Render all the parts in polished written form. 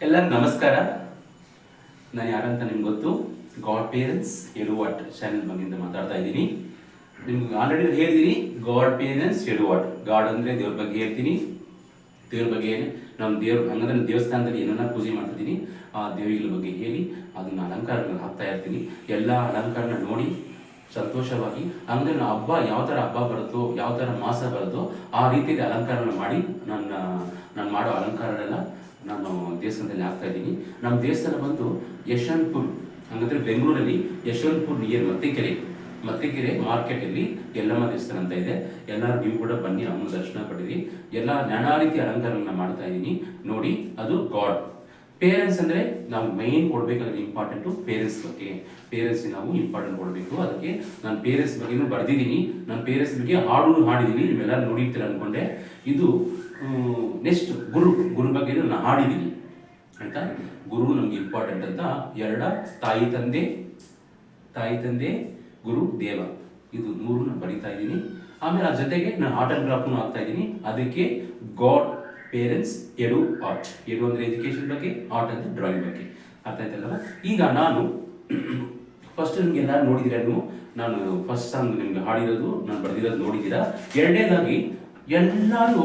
ಎಲ್ಲರಿಗೂ ನಮಸ್ಕಾರ. ನಾನು ಯಾರಂತ ನಿಮ್ಗೆ ಗೊತ್ತು. ಗಾಡ್ ಪೇರೆಂಟ್ಸ್ ಎಡುವಾಟ್ ಚಾನೆಲ್ ಬಗ್ಗೆಯಿಂದ ಮಾತಾಡ್ತಾ ಇದ್ದೀನಿ. ನಿಮ್ಗೆ ಆಲ್ರೆಡಿ ಹೇಳಿದ್ದೀನಿ, ಗಾಡ್ ಪೇರೆಂಟ್ಸ್ ಎಡುವಾಟ್. ಗಾಡ್ ಅಂದರೆ ದೇವ್ರ ಬಗ್ಗೆ ಹೇಳ್ತೀನಿ. ದೇವ್ರ ಬಗ್ಗೆ ನಮ್ಮ ಹಂಗಂದ್ರೆ ದೇವಸ್ಥಾನದಲ್ಲಿ ಏನನ್ನ ಪೂಜೆ ಮಾಡ್ತಿದ್ದೀನಿ, ಆ ದೇವಿಗಳ ಬಗ್ಗೆ ಹೇಳಿ ಅದನ್ನ ಅಲಂಕಾರಗಳನ್ನ ಹಾಕ್ತಾ ಇರ್ತೀನಿ. ಎಲ್ಲ ಅಲಂಕಾರನ ನೋಡಿ ಸಂತೋಷವಾಗಿ, ಅಂದರೆ ಹಬ್ಬ ಯಾವ ಥರ ಹಬ್ಬ ಬರುತ್ತೋ, ಯಾವ ಥರ ಮಾಸ ಬರುತ್ತೋ ಆ ರೀತಿಯಲ್ಲಿ ಅಲಂಕಾರನ ಮಾಡಿ ನಾನು ಮಾಡೋ ಅಲಂಕಾರನೆಲ್ಲ ನಾನು ದೇವಸ್ಥಾನದಲ್ಲಿ ಹಾಕ್ತಾ ಇದ್ದೀನಿ. ನಮ್ಮ ದೇವಸ್ಥಾನ ಬಂದು ಯಶವಂತಪುರ, ಹಂಗಂದ್ರೆ ಬೆಂಗಳೂರಲ್ಲಿ ಯಶವಂತಪುರ ನಿಯರ್ ಮತ್ತಿಕೆರೆ ಮಾರ್ಕೆಟಲ್ಲಿ ಯಲ್ಲಮ್ಮ ದೇವಸ್ಥಾನ ಅಂತ ಇದೆ. ಎಲ್ಲರೂ ನೀವು ಕೂಡ ಬನ್ನಿ, ಅಮ್ಮನ ದರ್ಶನ ಪಡೀರಿ. ಎಲ್ಲ ನಾನಾ ರೀತಿಯ ಅಲಂಕಾರಗಳನ್ನ ಮಾಡ್ತಾ ಇದ್ದೀನಿ ನೋಡಿ. ಅದು ಗಾಡ್. ಪೇರೆಂಟ್ಸ್ ಅಂದರೆ ನಾವು ಮೈನ್ ಕೊಡಬೇಕಾದ್ರೆ ಇಂಪಾರ್ಟೆಂಟು ಪೇರೆಂಟ್ಸ್ ಬಗ್ಗೆ. ಪೇರೆಂಟ್ಸ್ಗೆ ನಾವು ಇಂಪಾರ್ಟೆಂಟ್ ಕೊಡಬೇಕು. ಅದಕ್ಕೆ ನಾನು ಪೇರೆಂಟ್ಸ್ ಬಗ್ಗೆನೂ ಬರೆದಿದ್ದೀನಿ. ನಾನು ಪೇರೆಂಟ್ಸ್ ಬಗ್ಗೆ ಹಾಡಿದ್ದೀನಿ, ನೀವೆಲ್ಲ ನೋಡಿರ್ತೀರ ಅಂದ್ಕೊಂಡೆ. ಇದು ನೆಕ್ಸ್ಟ್ ಗುರು ಬಗ್ಗೆ ನಾನು ಹಾಡಿದ್ದೀನಿ ಆಯ್ತಾ. ಗುರು ನಮ್ಗೆ ಇಂಪಾರ್ಟೆಂಟ್ ಅಂತ ತಾಯಿ ತಂದೆ ಗುರು ದೇವ, ಇದು ಮೂರು ನಾನು ಬರೀತಾ ಇದ್ದೀನಿ. ಆಮೇಲೆ ಆ ಜೊತೆಗೆ ನಾನು ಆರ್ಟ್ ಆ್ಯಂಡ್ ಕ್ರಾಫ್ಟ್ನು ಆಗ್ತಾ ಇದ್ದೀನಿ. ಅದಕ್ಕೆ ಗಾಡ್ ಪೇರೆಂಟ್ಸ್ ಎಡು ಆರ್ಟ್. ಎಡು ಅಂದರೆ ಎಜುಕೇಷನ್ ಬಗ್ಗೆ, ಆರ್ಟ್ ಅಂದರೆ ಡ್ರಾಯಿಂಗ್ ಬಗ್ಗೆ. ಅರ್ಥ ಆಯ್ತಲ್ಲ. ಈಗ ನಾನು ಫಸ್ಟ್ ನಿಮ್ಗೆ ಎಲ್ಲರೂ ನೋಡಿದ್ದೀರಾ, ನಾನು ಫಸ್ಟ್ ಸಾಂಗ್ ನಿಮ್ಗೆ ಹಾಡಿರೋದು, ನಾನು ಬರೆದಿರೋದು ನೋಡಿದ್ದೀರಾ. ಎರಡನೇದಾಗಿ ಎಲ್ಲರೂ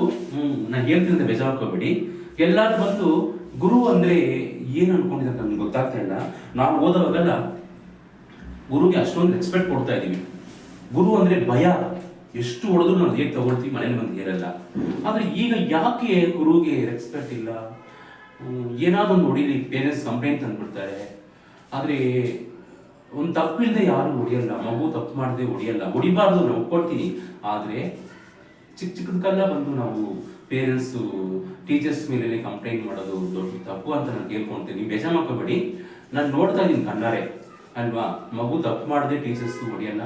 ನಾನು ಹೇಳ್ತೀನಿ ಬೇಜಾರ್ಕೋಬೇಡಿ. ಎಲ್ಲರೂ ಬಂದು ಗುರು ಅಂದರೆ ಏನು ಅನ್ಕೊಂಡಿದ್ದಾರೆ ನಮ್ಗೆ ಗೊತ್ತಾಗ್ತಾ ಇಲ್ಲ. ನಾವು ಓದೋವಾಗೆಲ್ಲ ಗುರುಗೆ ಅಷ್ಟೊಂದು ರೆಸ್ಪೆಕ್ಟ್ ಕೊಡ್ತಾ ಇದ್ದೀವಿ. ಗುರು ಅಂದರೆ ಭಯ, ಎಷ್ಟು ಹೊಡೆದ್ರು ನಾವು ಹೇಗೆ ತಗೊಳ್ತೀವಿ, ಮನೇಲಿ ಬಂದು ಹೇರಲ್ಲ. ಆದರೆ ಈಗ ಯಾಕೆ ಗುರುಗೆ ರೆಸ್ಪೆಕ್ಟ್ ಇಲ್ಲ? ಏನಾದ್ರು ಒಂದು ಹೊಡೀಲಿ, ಪೇರೆಂಟ್ಸ್ ಕಂಪ್ಲೇಂಟ್ ತಂದ್ಬಿಡ್ತಾರೆ. ಆದರೆ ಒಂದು ತಪ್ಪಿಲ್ಲದೆ ಯಾರು ಹೊಡಿಯಲ್ಲ, ಮಗು ತಪ್ಪು ಮಾಡದೆ ಹೊಡಿಯಲ್ಲ. ಹೊಡಿಬಾರ್ದು, ನಾನು ಒಪ್ಕೊಳ್ತೀನಿ. ಆದರೆ ಚಿಕ್ಕದಕ್ಕೆಲ್ಲ ಬಂದು ನಾವು ಪೇರೆಂಟ್ಸು ಟೀಚರ್ಸ್ ಮೇಲೆ ಕಂಪ್ಲೇಂಟ್ ಮಾಡೋದು ದೊಡ್ಡ ತಪ್ಪು ಅಂತ ನಾನು ಕೇಳ್ಕೊಳ್ತೀನಿ. ಬೇಜಾರು ಮಾಡ್ಕೋಬೇಡಿ. ನಾನು ನೋಡ್ತಾ ಇದ್ದೀನಿ ಕಣ್ಣಾರೆ ಅಲ್ವಾ. ಮಗು ತಪ್ಪು ಮಾಡದೆ ಟೀಚರ್ಸು ಹೊಡಿಯಲ್ಲ.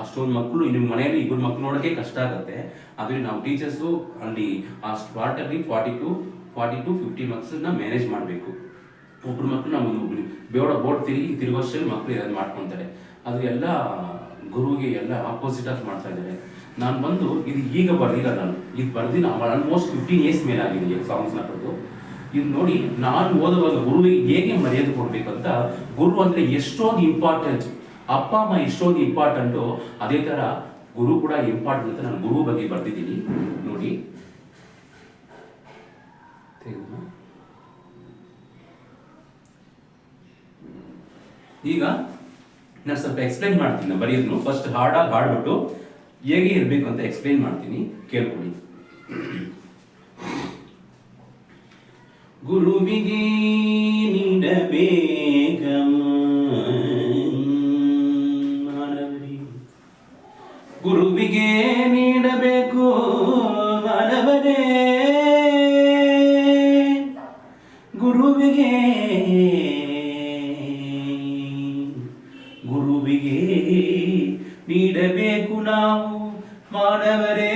ಅಷ್ಟೊಂದು ಮಕ್ಕಳು ನಿಮ್ಮ ಮನೆಯಲ್ಲಿ ಇಬ್ಬರು ಮಕ್ಕಳು ನೋಡೋಕ್ಕೆ ಕಷ್ಟ ಆಗುತ್ತೆ. ಆದರೆ ನಾವು ಟೀಚರ್ಸು ಅಲ್ಲಿ ಆ ಸ್ಪಾಟಲ್ಲಿ 40 to 50 ಮಾರ್ಕ್ಸನ್ನ ಮ್ಯಾನೇಜ್ ಮಾಡಬೇಕು. ಒಬ್ಬರು ಮಕ್ಕಳು ನಾವು ಬೋರ್ಡ್ ತಿರುಗೋಷ್ಟರಲ್ಲಿ ಮಕ್ಕಳು ಯಾರು ಮಾಡ್ಕೊತಾರೆ. ಅದು ಎಲ್ಲ ಗುರುವಿಗೆ ಎಲ್ಲ ಆಪೋಸಿಟ್ ಆಗಿ ಮಾಡ್ತಾ ಇದ್ದಾರೆ. ನಾನು ಬಂದು ಇದು ಈಗ ಬರೆದಿಲ್ಲ, ಇದು ಬರೆದಿನ ಆಲ್ಮೋಸ್ಟ್ 15 years ಮೇಲೆ ಆಗಿದೆ ಸಾಂಗ್ಸ್ನ ಬರೆದು. ಇದು ನೋಡಿ, ನಾನು ಓದುವಾಗ ಗುರುವಿಗೆ ಹೇಗೆ ಮರ್ಯಾದೆ ಕೊಡಬೇಕಂತ, ಗುರು ಅಂದರೆ ಎಷ್ಟೊಂದು ಇಂಪಾರ್ಟೆಂಟ್, ಅಪ್ಪ ಅಮ್ಮ ಎಷ್ಟೊಂದು ಇಂಪಾರ್ಟೆಂಟು, ಅದೇ ಥರ ಗುರು ಕೂಡ ಇಂಪಾರ್ಟೆಂಟ್ ಅಂತ ನಾನು ಗುರು ಬಗ್ಗೆ ಬರ್ತಿದ್ದೀನಿ ನೋಡಿ. ಈಗ ನಾನು ಸ್ವಲ್ಪ ಎಕ್ಸ್ಪ್ಲೈನ್ ಮಾಡ್ತೀನಿ. ನಾನು ಬರೆಯೋದನ್ನು ಫಸ್ಟ್ ಹಾಡ್ಬಿಟ್ಟು ಹೇಗೆ ಇರಬೇಕು ಅಂತ ಎಕ್ಸ್ಪ್ಲೈನ್ ಮಾಡ್ತೀನಿ, ಕೇಳ್ಕೊಳ್ಳಿ. ಗುರುವಿಗೆ ನೀಡಬೇಕಮ್ಮ ಮಾನವರಿ, ಗುರುವಿಗೆ ನೀಡಬೇಕು ಮಾನವರೇ, ಗುರುವಿಗೆ ನೀಡಬೇಕು ನಾವು ಮಾನವರೇ.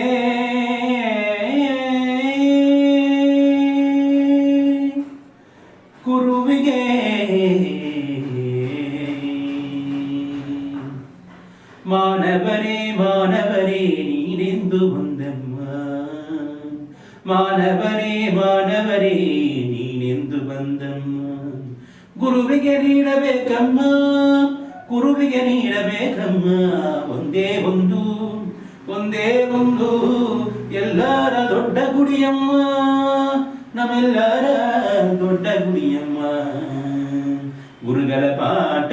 ಗುರುವಿಗೆ ಮಾನವರೇ ನೀನೆಂದು ಬಂದಮ್ಮ, ಮಾನವರೇ ನೀನೆಂದು ಬಂದಮ್ಮ. ಗುರುವಿಗೆ ನೀಡಬೇಕಮ್ಮ, ಗುರುವಿಗೆ ನೀಡಬೇಕಮ್ಮ ಒಂದೇ ಒಂದು ಎಲ್ಲರ ದೊಡ್ಡ ಗುಡಿಯಮ್ಮ, ನಮ್ಮೆಲ್ಲರ ದೊಡ್ಡ ಗುಡಿಯಮ್ಮ. ಗುರುಗಳ ಪಾಠ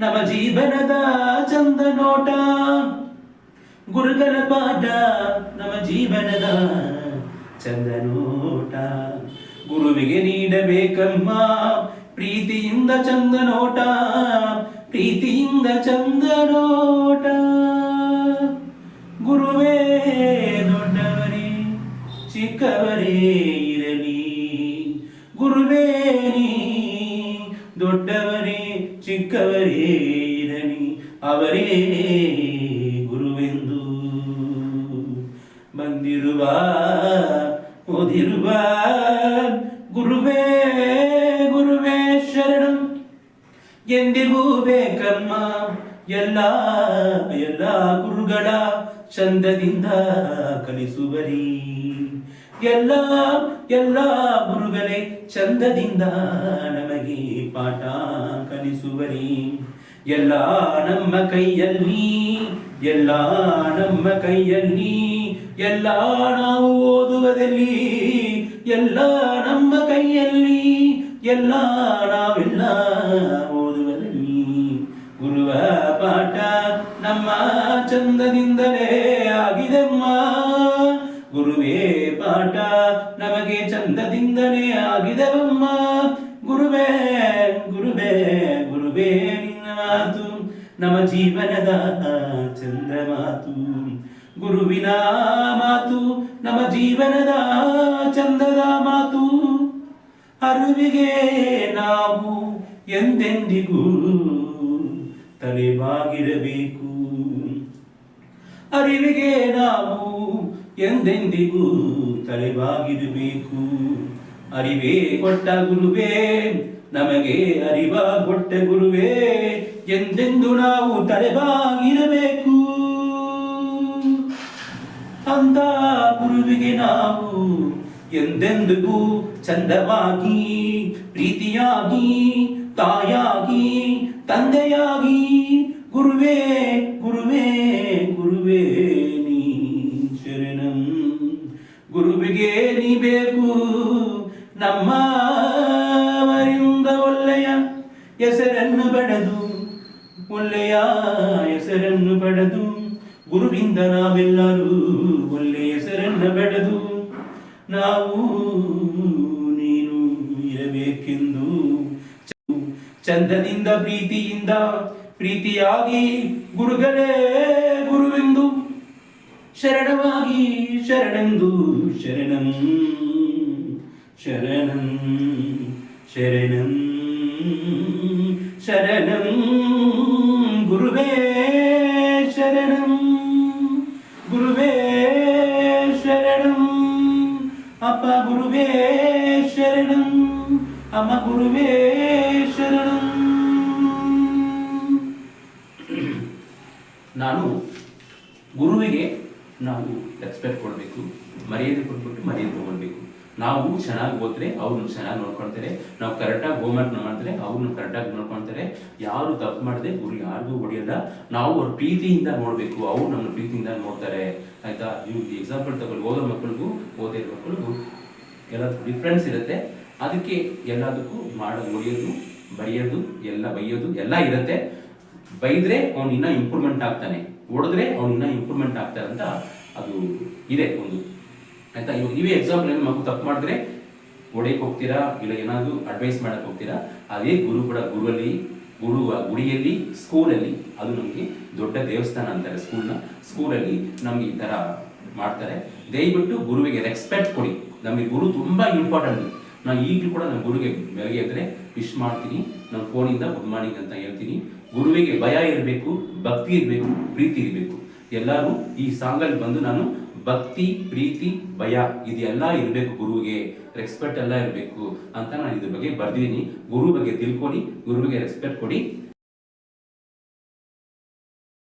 ನಮ್ಮ ಜೀವನದ ಚಂದ ನೋಟ. ಗುರುಗಳ ಪಾಠ ನಮ್ಮ ಜೀವನದ ಚಂದ ನೋಟ. ಗುರುವಿಗೆ ನೀಡಬೇಕಮ್ಮ ಪ್ರೀತಿಯಿಂದ ಚಂದ ನೋಟ, ಪ್ರೀತಿಯಿಂದ ಚಂದ ನೋಟ. ಗುರುವೇ ದೊಡ್ಡವರೇ ಚಿಕ್ಕವರೇ ಇರಲಿ, ಗುರುವೇ ನೀ ದೊಡ್ಡವರೇ ಚಿಕ್ಕವರೇ ಇರಲಿ, ಅವರೇ ಗುರುವೆಂದು ಬಂದಿರುವ ಓದಿರುವ ಗುರುವೇ ಶರಣಂ. ಎಂದಿಗೂ ಬೇಕಮ್ಮ ಎಲ್ಲ ಎಲ್ಲ ಗುರುಗಳ ಚಂದದಿಂದ ಕಲಿಸುವರಿ. ಎಲ್ಲ ಎಲ್ಲ ಗುರುಗಳೇ ಚಂದದಿಂದ ನಮಗೆ ಪಾಠ ಕಲಿಸುವರಿ. ಎಲ್ಲ ನಮ್ಮ ಕೈಯಲ್ಲಿ, ಎಲ್ಲ ನಮ್ಮ ಕೈಯಲ್ಲಿ, ಎಲ್ಲ ನಾವು ಓದುವುದಲ್ಲಿ, ಎಲ್ಲ ನಮ್ಮ ಕೈಯಲ್ಲಿ, ಎಲ್ಲ ನಾವೆಲ್ಲ ಓದುವುದಲ್ಲಿ. ಗುರುವ ಪಾಠ ನಮ್ಮ ಚಂದದಿಂದಲೇ ಆಗಿದೆಮ್ಮ. ಗುರುವೇ ಪಾಠ ನಮಗೆ ಚಂದದಿಂದಲೇ ಆಗಿದೆವಮ್ಮ. ಗುರುವೇ ಗುರುವೇ ಗುರುವೇ ನಿನ್ನ ಮಾತು ನಮ್ಮ ಜೀವನದ ಚಂದ ಮಾತು. ಗುರುವಿನ ಮಾತು ನಮ್ಮ ಜೀವನದ ಚಂದದ ಮಾತು. ಅರಿವಿಗೆ ನಾವು ಎಂದೆಂದಿಗೂ ತಲೆಬಾಗಿರಬೇಕು. ಅರಿವಿಗೆ ನಾವು ಎಂದೆಂದಿಗೂ ತಲೆಬಾಗಿರಬೇಕು. ಅರಿವೇ ಕೊಟ್ಟ ಗುರುವೇ ನಮಗೆ, ಅರಿವ ಕೊಟ್ಟ ಗುರುವೇ ಎಂದೆಂದು ನಾವು ತಲೆಬಾಗಿರಬೇಕು. ಅಂತ ಗುರುವಿಗೆ ನಾವು ಎಂದೆಂದಿಗೂ ಚಂದವಾಗಿ, ಪ್ರೀತಿಯಾಗಿ, ತಾಯಾಗಿ, ತಂದೆಯಾಗಿ. ಗುರುವೇ ಗುರುವೇ ಗುರುವೇ ನೀ ಶರಣಂ. ಗುರುವಿಗೆ ನೀ ಬೇಕು ನಮ್ಮವರಿಂದ ಒಳ್ಳೆಯ ಹೆಸರನ್ನು ಪಡೆದು, ಒಳ್ಳೆಯ ಹೆಸರನ್ನು ಪಡೆದು. ಗುರುವಿಂದ ನಾವೆಲ್ಲರೂ ಒಳ್ಳೆಯ ಹೆಸರನ್ನು ಪಡೆದು ನಾವು ನೀನು ಇರಬೇಕೆಂದು ಚಂದದಿಂದ ಪ್ರೀತಿಯಿಂದ ಪ್ರೀತಿಯಾಗಿ ಗುರುಗಳೇ ಗುರುವೆಂದು ಶರಣವಾಗಿ ಶರಣೆಂದು ಶರಣಂ ಶರಣಂ ಶರಣಂ ಶರಣಂ. ಗುರುವೇ ಶರಣಂ ಗುರುವೇ ಶರಣಂ. ಅಪ್ಪ ಗುರುವೇ ಶರಣಂ, ಅಮ್ಮ ಗುರುವೇ ಶರಣಂ. ನಾನು ಗುರುವಿಗೆ ನಾವು ರೆಸ್ಪೆಕ್ಟ್ ಕೊಡಬೇಕು, ಮರ್ಯಾದೆ ಕೊಟ್ಬಿಟ್ಟು ಮರ್ಯಾದೆ ತಗೊಳ್ಬೇಕು. ನಾವು ಚೆನ್ನಾಗಿ ಓದಿದ್ರೆ ಅವ್ರನ್ನ ಚೆನ್ನಾಗಿ ನೋಡ್ಕೊಳ್ತಾರೆ, ನಾವು ಕರೆಕ್ಟಾಗಿ ಹೋಮ್ವರ್ಕ್ ಮಾಡಿದ್ರೆ ಅವ್ರನ್ನ ಕರೆಕ್ಟಾಗಿ ನೋಡ್ಕೊಳ್ತಾರೆ. ಯಾರು ತಪ್ಪು ಮಾಡಿದೆ ಗುರು ಯಾರಿಗೂ ಹೊಡೆಯಲ್ಲ. ನಾವು ಅವ್ರ ಪ್ರೀತಿಯಿಂದ ನೋಡಬೇಕು, ಅವ್ರು ನಮ್ಮ ಪ್ರೀತಿಯಿಂದ ನೋಡ್ತಾರೆ. ಆಯ್ತಾ? ಇವ್ರಿಗೆ ಎಕ್ಸಾಂಪಲ್ ತಗೊಳ್ಳಿ, ಓದೋ ಮಕ್ಕಳಿಗೂ ಓದಿರೋ ಮಕ್ಕಳಿಗೂ ಎಲ್ಲ ಡಿಫ್ರೆನ್ಸ್ ಇರುತ್ತೆ. ಅದಕ್ಕೆ ಎಲ್ಲದಕ್ಕೂ ಹೊಡೆಯೋದು ಬರೆಯೋದು ಎಲ್ಲ ಬೈಯೋದು ಎಲ್ಲ ಇರುತ್ತೆ. ಬೈದ್ರೆ ಅವ್ನು ಇನ್ನೂ ಇಂಪ್ರೂವ್ಮೆಂಟ್ ಆಗ್ತಾನೆ, ಹೊಡೆದ್ರೆ ಅವ್ನು ಇನ್ನೂ ಇಂಪ್ರೂವ್ಮೆಂಟ್ ಆಗ್ತಾರೆ ಅಂತ ಅದು ಇದೆ ಒಂದು. ಆಯ್ತಾ? ಇವಾಗ ನೀವೇ ಎಕ್ಸಾಂಪಲ್ ಏನು, ಮಗು ತಪ್ಪು ಮಾಡಿದ್ರೆ ಹೊಡೆಯಕ್ಕೆ ಹೋಗ್ತೀರಾ, ಇಲ್ಲ ಏನಾದರೂ ಅಡ್ವೈಸ್ ಮಾಡಕ್ಕೆ ಹೋಗ್ತೀರಾ. ಅದೇ ಗುರು ಕೂಡ ಗುಡಿಯಲ್ಲಿ, ಸ್ಕೂಲಲ್ಲಿ, ಅದು ನಮಗೆ ದೊಡ್ಡ ದೇವಸ್ಥಾನ ಅಂತಾರೆ ಸ್ಕೂಲಲ್ಲಿ ನಮ್ಗೆ ಈ ಥರ ಮಾಡ್ತಾರೆ. ದಯವಿಟ್ಟು ಗುರುವಿಗೆ ರೆಸ್ಪೆಕ್ಟ್ ಕೊಡಿ. ನಮಗೆ ಗುರು ತುಂಬ ಇಂಪಾರ್ಟೆಂಟ್. ನಾನು ಈಗಲೂ ಕೂಡ ನಮ್ಮ ಗುರುಗೆ ಬೆಳಗ್ಗೆ ಎದ್ದರೆ ವಿಶ್ ಮಾಡ್ತೀನಿ, ನನ್ನ ಫೋನಿಂದ ಗುಡ್ ಮಾರ್ನಿಂಗ್ ಅಂತ ಹೇಳ್ತೀನಿ. ಗುರುವಿಗೆ ಭಯ ಇರಬೇಕು, ಭಕ್ತಿ ಇರಬೇಕು, ಪ್ರೀತಿ ಇರಬೇಕು. ಎಲ್ಲರೂ ಈ ಸಾಂಗಲ್ಲಿ ಬಂದು ನಾನು ಭಕ್ತಿ, ಪ್ರೀತಿ, ಭಯ ಇದೆಲ್ಲ ಇರಬೇಕು, ಗುರುವಿಗೆ ರೆಸ್ಪೆಕ್ಟ್ ಎಲ್ಲ ಇರಬೇಕು ಅಂತ ನಾನು ಇದ್ರ ಬಗ್ಗೆ ಬರ್ದಿದ್ದೀನಿ. ಗುರು ಬಗ್ಗೆ ತಿಳ್ಕೊಳ್ಳಿ, ಗುರುವಿಗೆ ರೆಸ್ಪೆಕ್ಟ್ ಕೊಡಿ.